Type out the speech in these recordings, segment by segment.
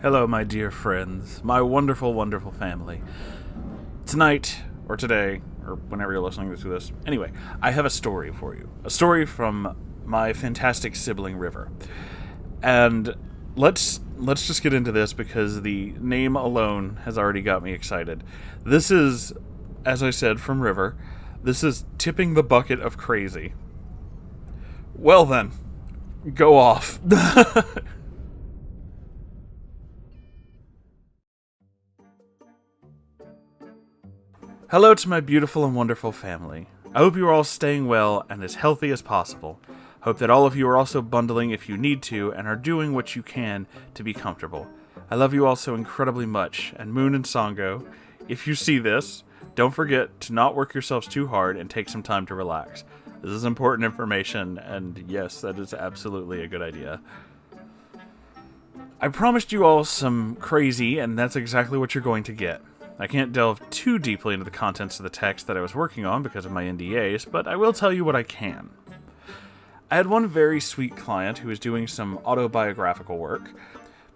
Hello, my dear friends, my wonderful, wonderful family. Tonight, or today, or whenever you're listening to this, anyway, I have a story for you. A story from my fantastic sibling, River. And let's just get into this because the name alone has already got me excited. This is, as I said, from River. This is Tipping the Bucket of Crazy. Well then, go off. Hello to my beautiful and wonderful family. I hope you are all staying well and as healthy as possible. Hope that all of you are also bundling if you need to and are doing what you can to be comfortable. I love you all so incredibly much, and Moon and Sango, if you see this, don't forget to not work yourselves too hard and take some time to relax. This is important information, and yes, that is absolutely a good idea. I promised you all some crazy, and that's exactly what you're going to get. I can't delve too deeply into the contents of the text that I was working on because of my NDAs, but I will tell you what I can. I had one very sweet client who was doing some autobiographical work,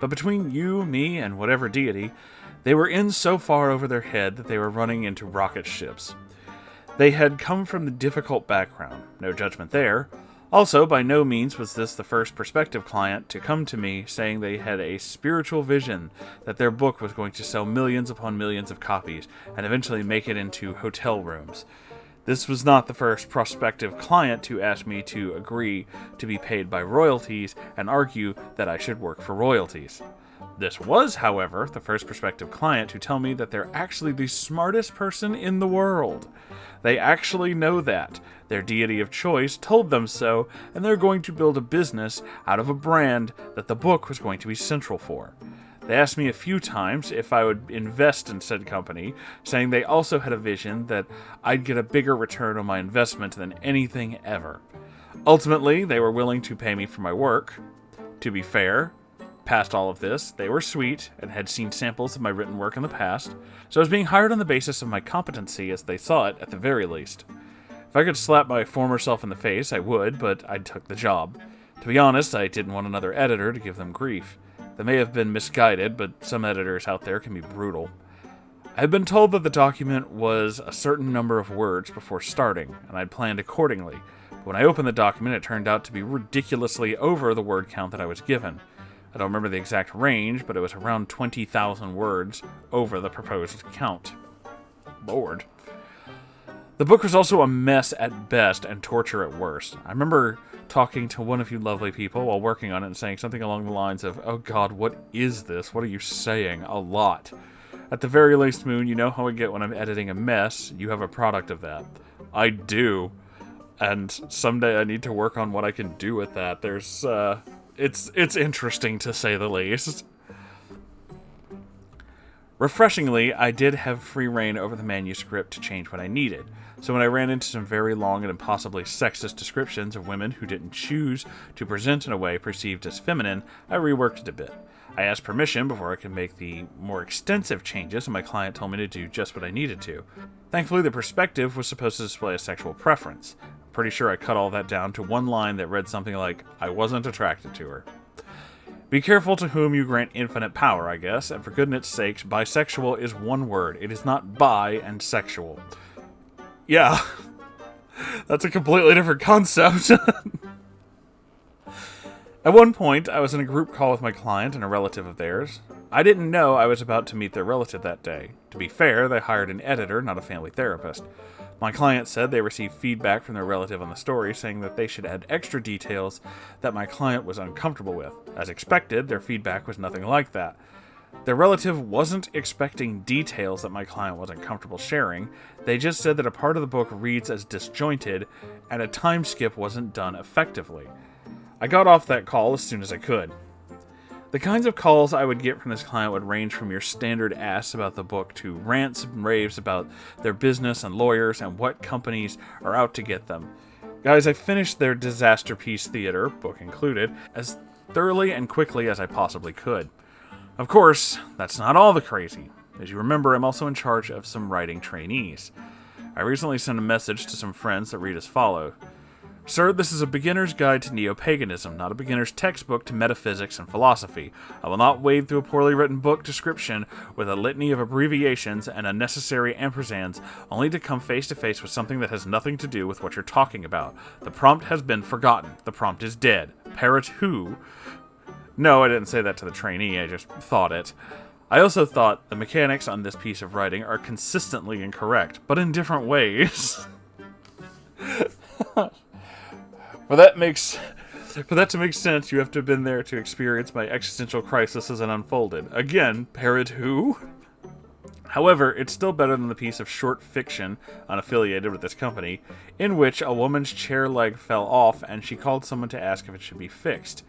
but between you, me, and whatever deity, they were in so far over their head that they were running into rocket ships. They had come from the difficult background, no judgment there. Also, by no means was this the first prospective client to come to me saying they had a spiritual vision that their book was going to sell millions upon millions of copies and eventually make it into hotel rooms. This was not the first prospective client to ask me to agree to be paid by royalties and argue that I should work for royalties. This was, however, the first prospective client to tell me that they're actually the smartest person in the world. They actually know that. Their deity of choice told them so, and they're going to build a business out of a brand that the book was going to be central for. They asked me a few times if I would invest in said company, saying they also had a vision that I'd get a bigger return on my investment than anything ever. Ultimately, they were willing to pay me for my work. To be fair, past all of this, they were sweet and had seen samples of my written work in the past, so I was being hired on the basis of my competency as they saw it at the very least. If I could slap my former self in the face, I would, but I took the job. To be honest, I didn't want another editor to give them grief. They may have been misguided, but some editors out there can be brutal. I had been told that the document was a certain number of words before starting, and I'd planned accordingly. But when I opened the document, it turned out to be ridiculously over the word count that I was given. I don't remember the exact range, but it was around 20,000 words over the proposed count. Lord. The book was also a mess at best and torture at worst. I remember talking to one of you lovely people while working on it and saying something along the lines of, "Oh God, what is this? What are you saying?" A lot. At the very least, Moon, you know how I get when I'm editing a mess. You have a product of that. I do. And someday I need to work on what I can do with that. It's interesting to say the least. Refreshingly, I did have free reign over the manuscript to change what I needed. So when I ran into some very long and impossibly sexist descriptions of women who didn't choose to present in a way perceived as feminine, I reworked it a bit. I asked permission before I could make the more extensive changes, and my client told me to do just what I needed to. Thankfully, the perspective was supposed to display a sexual preference. I'm pretty sure I cut all that down to one line that read something like, "I wasn't attracted to her." Be careful to whom you grant infinite power, I guess, and for goodness sakes, bisexual is one word. It is not bi and sexual. Yeah, that's a completely different concept. At one point, I was in a group call with my client and a relative of theirs. I didn't know I was about to meet their relative that day. To be fair, they hired an editor, not a family therapist. My client said they received feedback from their relative on the story, saying that they should add extra details that my client was uncomfortable with. As expected, their feedback was nothing like that. Their relative wasn't expecting details that my client wasn't comfortable sharing. They just said that a part of the book reads as disjointed, and a time skip wasn't done effectively. I got off that call as soon as I could. The kinds of calls I would get from this client would range from your standard ass about the book to rants and raves about their business and lawyers and what companies are out to get them. Guys, I finished their disaster piece theater, book included, as thoroughly and quickly as I possibly could. Of course, that's not all the crazy. As you remember, I'm also in charge of some writing trainees. I recently sent a message to some friends that read as follows. Sir, this is a beginner's guide to neo-paganism, not a beginner's textbook to metaphysics and philosophy. I will not wade through a poorly written book description with a litany of abbreviations and unnecessary ampersands, only to come face to face with something that has nothing to do with what you're talking about. The prompt has been forgotten. The prompt is dead. Parrot who? No, I didn't say that to the trainee, I just thought it. I also thought the mechanics on this piece of writing are consistently incorrect, but in different ways. For that to make sense, you have to have been there to experience my existential crisis as it unfolded. Again, parrot who? However, it's still better than the piece of short fiction, unaffiliated with this company, in which a woman's chair leg fell off and she called someone to ask if it should be fixed.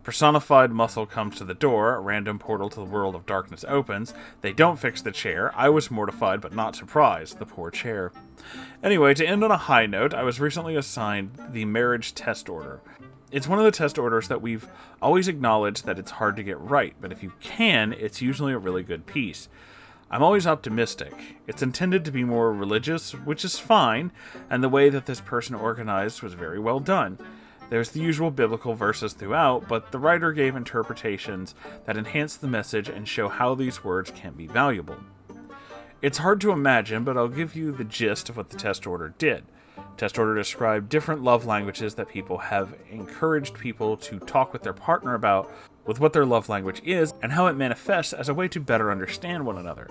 Personified muscle comes to the door, a random portal to the world of darkness opens. They don't fix the chair. I was mortified but not surprised. The poor chair. Anyway, to end on a high note, I was recently assigned the marriage test order. It's one of the test orders that we've always acknowledged that it's hard to get right, but if you can, it's usually a really good piece. I'm always optimistic. It's intended to be more religious, which is fine, and the way that this person organized was very well done. There's the usual biblical verses throughout, but the writer gave interpretations that enhance the message and show how these words can be valuable. It's hard to imagine, but I'll give you the gist of what the test order did. Test order described different love languages that people have encouraged people to talk with their partner about, with what their love language is, and how it manifests as a way to better understand one another.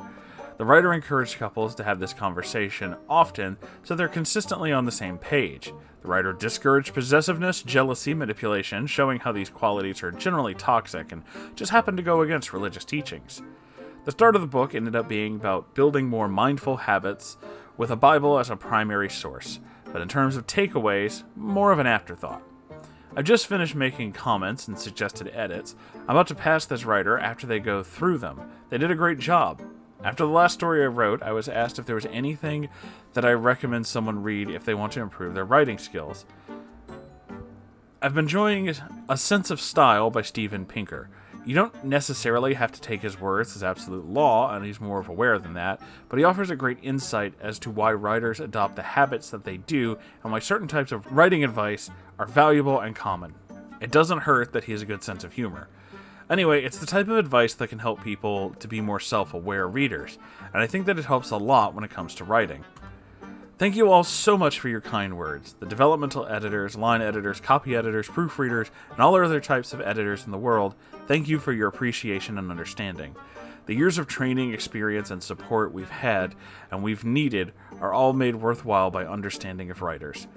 The writer encouraged couples to have this conversation often so they're consistently on the same page. The writer discouraged possessiveness, jealousy, manipulation, showing how these qualities are generally toxic and just happen to go against religious teachings. The start of the book ended up being about building more mindful habits with a Bible as a primary source, but in terms of takeaways, more of an afterthought. I've just finished making comments and suggested edits. I'm about to pass this writer after they go through them. They did a great job. After the last story I wrote, I was asked if there was anything that I recommend someone read if they want to improve their writing skills. I've been enjoying A Sense of Style by Steven Pinker. You don't necessarily have to take his words as absolute law, and he's more aware than that, but he offers a great insight as to why writers adopt the habits that they do and why certain types of writing advice are valuable and common. It doesn't hurt that he has a good sense of humor. Anyway, it's the type of advice that can help people to be more self-aware readers, and I think that it helps a lot when it comes to writing. Thank you all so much for your kind words. The developmental editors, line editors, copy editors, proofreaders, and all other types of editors in the world, thank you for your appreciation and understanding. The years of training, experience, and support we've had and we've needed are all made worthwhile by understanding of writers.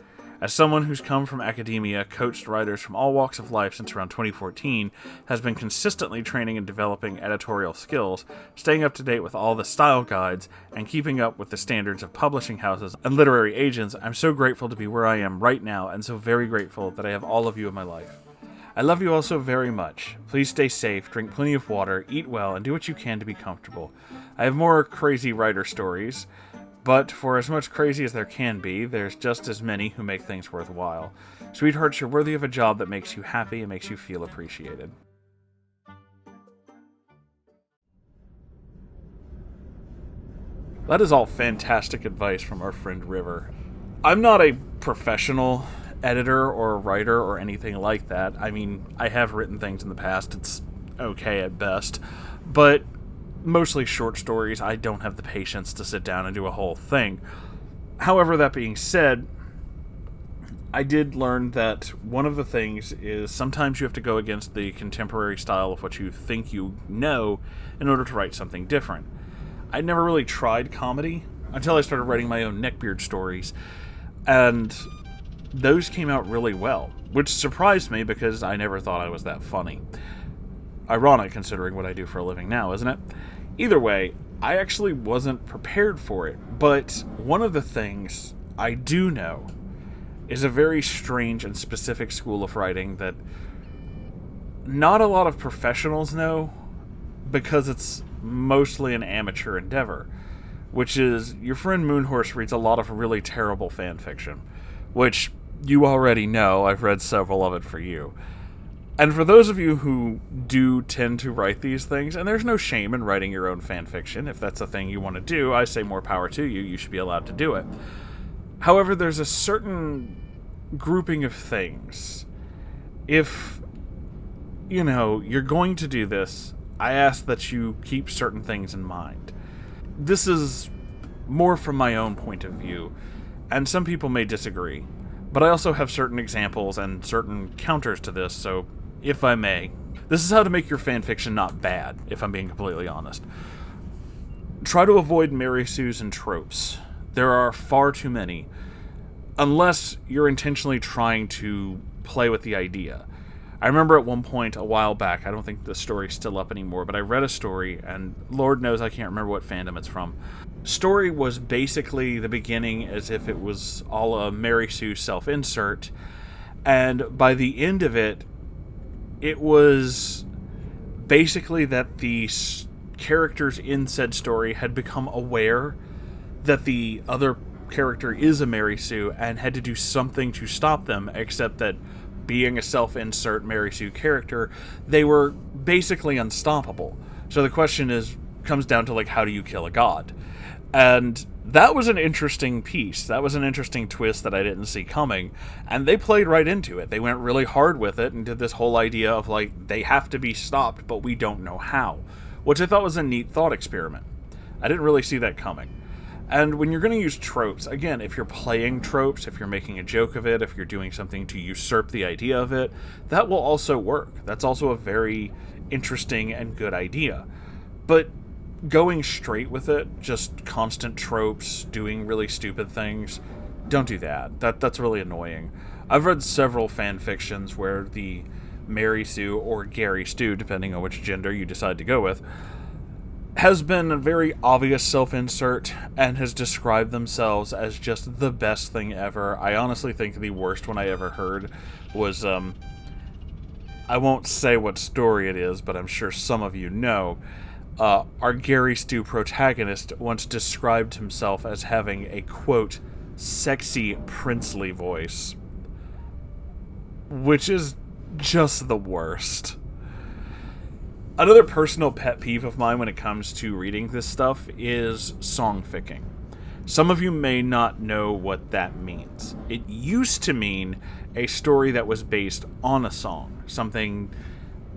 As someone who's come from academia, coached writers from all walks of life since around 2014, has been consistently training and developing editorial skills, staying up to date with all the style guides, and keeping up with the standards of publishing houses and literary agents, I'm so grateful to be where I am right now, and so very grateful that I have all of you in my life. I love you all so very much. Please stay safe, drink plenty of water, eat well, and do what you can to be comfortable. I have more crazy writer stories, but for as much crazy as there can be, there's just as many who make things worthwhile. Sweethearts, you're worthy of a job that makes you happy and makes you feel appreciated. That is all fantastic advice from our friend River. I'm not a professional editor or writer or anything like that. I mean, I have written things in the past. It's okay at best. But mostly short stories. I don't have the patience to sit down and do a whole thing. However, that being said, I did learn that one of the things is sometimes you have to go against the contemporary style of what you think you know in order to write something different. I'd never really tried comedy until I started writing my own neckbeard stories, and those came out really well, which surprised me because I never thought I was that funny. Ironic considering what I do for a living now, isn't it? Either way, I actually wasn't prepared for it, but one of the things I do know is a very strange and specific school of writing that not a lot of professionals know because it's mostly an amateur endeavor, which is your friend Moonhorse reads a lot of really terrible fan fiction, which you already know. I've read several of it for you. And for those of you who do tend to write these things, and there's no shame in writing your own fan fiction, if that's a thing you want to do, I say more power to you, you should be allowed to do it. However, there's a certain grouping of things. If, you're going to do this, I ask that you keep certain things in mind. This is more from my own point of view, and some people may disagree, but I also have certain examples and certain counters to this, so if I may, this is how to make your fanfiction not bad, if I'm being completely honest. Try to avoid Mary Sues and tropes. There are far too many, unless you're intentionally trying to play with the idea. I remember at one point a while back, I don't think the story's still up anymore, but I read a story, and Lord knows I can't remember what fandom it's from. Story was basically the beginning as if it was all a Mary Sue self-insert, and by the end of it, it was basically that the characters in said story had become aware that the other character is a Mary Sue and had to do something to stop them, except that being a self-insert Mary Sue character, they were basically unstoppable. So the question comes down to, how do you kill a god? And that was an interesting piece. That was an interesting twist that I didn't see coming. And they played right into it. They went really hard with it and did this whole idea of, they have to be stopped, but we don't know how. Which I thought was a neat thought experiment. I didn't really see that coming. And when you're going to use tropes, again, if you're playing tropes, if you're making a joke of it, if you're doing something to usurp the idea of it, that will also work. That's also a very interesting and good idea. But going straight with it, just constant tropes, doing really stupid things, don't do that. That's really annoying. I've read several fan fictions where the Mary Sue or Gary Stu, depending on which gender you decide to go with, has been a very obvious self-insert and has described themselves as just the best thing ever. I honestly think the worst one I ever heard was, I won't say what story it is, but I'm sure some of you know. Our Gary Stu protagonist once described himself as having a, quote, sexy, princely voice. Which is just the worst. Another personal pet peeve of mine when it comes to reading this stuff is songficking. Some of you may not know what that means. It used to mean a story that was based on a song, something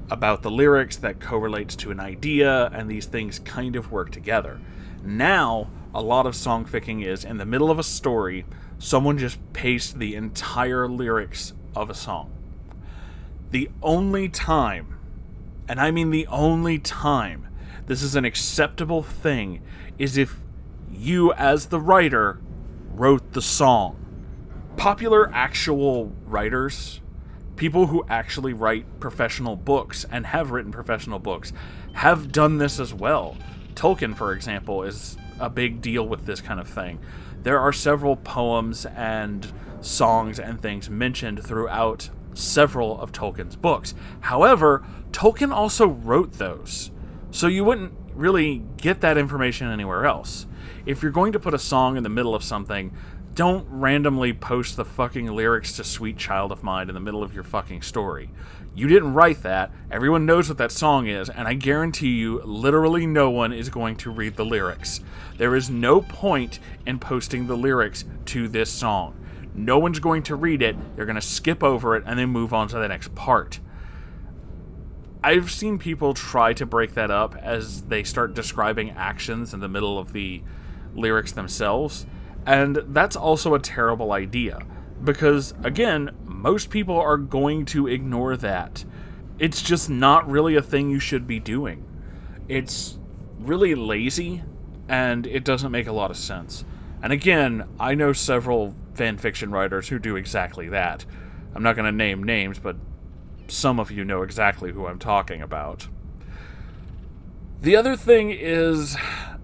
about the lyrics that correlates to an idea, and these things kind of work together. Now, a lot of songficking is, in the middle of a story, someone just pastes the entire lyrics of a song. The only time, and I mean the only time, this is an acceptable thing is if you, as the writer, wrote the song. Popular actual writers, people who actually write professional books and have written professional books, have done this as well. Tolkien, for example, is a big deal with this kind of thing. There are several poems and songs and things mentioned throughout several of Tolkien's books. However, Tolkien also wrote those, so you wouldn't really get that information anywhere else. If you're going to put a song in the middle of something, don't randomly post the fucking lyrics to Sweet Child of Mine in the middle of your fucking story. You didn't write that, everyone knows what that song is, and I guarantee you, literally no one is going to read the lyrics. There is no point in posting the lyrics to this song. No one's going to read it, they're going to skip over it, and then move on to the next part. I've seen people try to break that up as they start describing actions in the middle of the lyrics themselves, and that's also a terrible idea, because, again, most people are going to ignore that. It's just not really a thing you should be doing. It's really lazy, and it doesn't make a lot of sense. And again, I know several fanfiction writers who do exactly that. I'm not going to name names, but some of you know exactly who I'm talking about. The other thing is,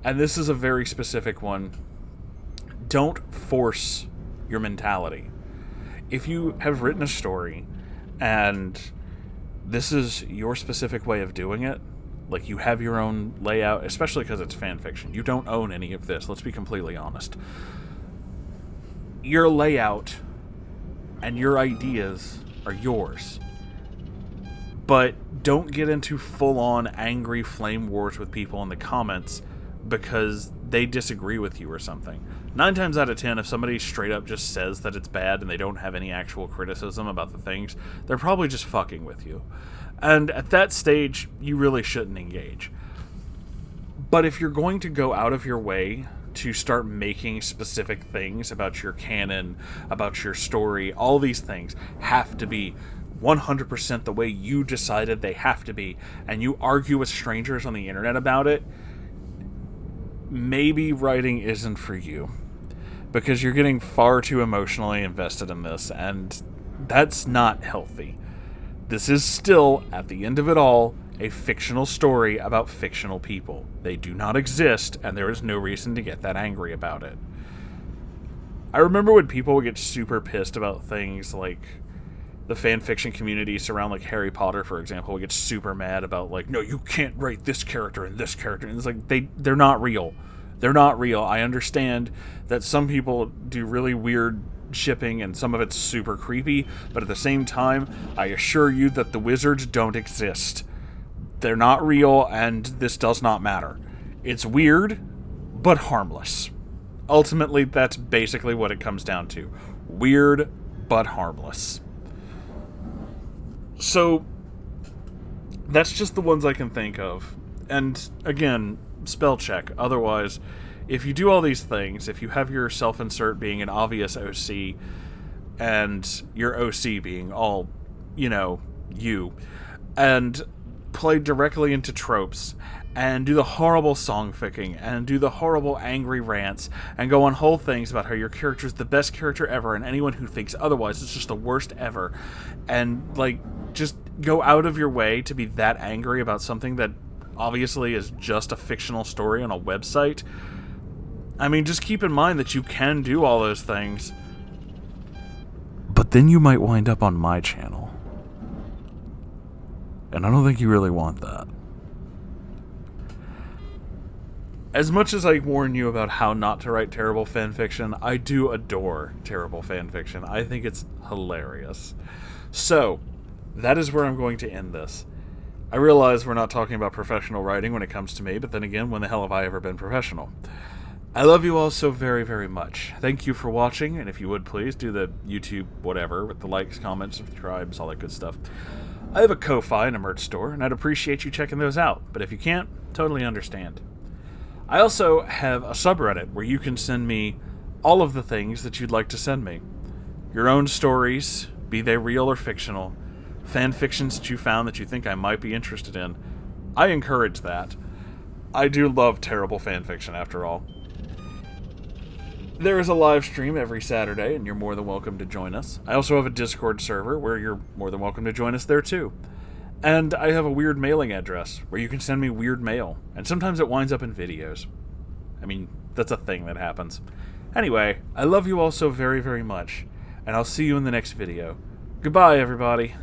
and this is a very specific one, don't force your mentality. If you have written a story and this is your specific way of doing it, like you have your own layout, especially because it's fan fiction, you don't own any of this, let's be completely honest. Your layout and your ideas are yours. But don't get into full-on angry flame wars with people in the comments because they disagree with you or something. 9 times out of 10, if somebody straight up just says that it's bad and they don't have any actual criticism about the things, they're probably just fucking with you. And at that stage, you really shouldn't engage. But if you're going to go out of your way to start making specific things about your canon, about your story, all these things have to be 100% the way you decided they have to be, and you argue with strangers on the internet about it, maybe writing isn't for you. Because you're getting far too emotionally invested in this, and that's not healthy. This is still, at the end of it all, a fictional story about fictional people. They do not exist, and there is no reason to get that angry about it. I remember when people would get super pissed about things like the fanfiction community surround like Harry Potter, for example, would get super mad about like, no, you can't write this character and this character. And it's like, they're not real. They're not real. I understand that some people do really weird shipping and some of it's super creepy, but at the same time, I assure you that the wizards don't exist. They're not real, and this does not matter. It's weird, but harmless. Ultimately, that's basically what it comes down to. Weird, but harmless. So, that's just the ones I can think of. And, again, spell check. Otherwise, if you do all these things, if you have your self-insert being an obvious OC, and your OC being all, you, and play directly into tropes, and do the horrible song ficking, and do the horrible angry rants, and go on whole things about how your character's the best character ever, and anyone who thinks otherwise is just the worst ever, and, just go out of your way to be that angry about something that obviously is just a fictional story on a website. I mean, just keep in mind that you can do all those things, but then you might wind up on my channel. And I don't think you really want that. As much as I warn you about how not to write terrible fanfiction, I do adore terrible fanfiction. I think it's hilarious. So, that is where I'm going to end this. I realize we're not talking about professional writing when it comes to me, but then again, when the hell have I ever been professional? I love you all so very, very much. Thank you for watching, and if you would please do the YouTube whatever with the likes, comments, subscribes, all that good stuff. I have a Ko-Fi and a merch store, and I'd appreciate you checking those out, but if you can't, totally understand. I also have a subreddit where you can send me all of the things that you'd like to send me. Your own stories, be they real or fictional, fan fictions that you found that you think I might be interested in. I encourage that. I do love terrible fan fiction, after all. There is a live stream every Saturday, and you're more than welcome to join us. I also have a Discord server where you're more than welcome to join us there too. And I have a weird mailing address where you can send me weird mail, and sometimes it winds up in videos. I mean, that's a thing that happens. Anyway, I love you all so very, very much, and I'll see you in the next video. Goodbye, everybody.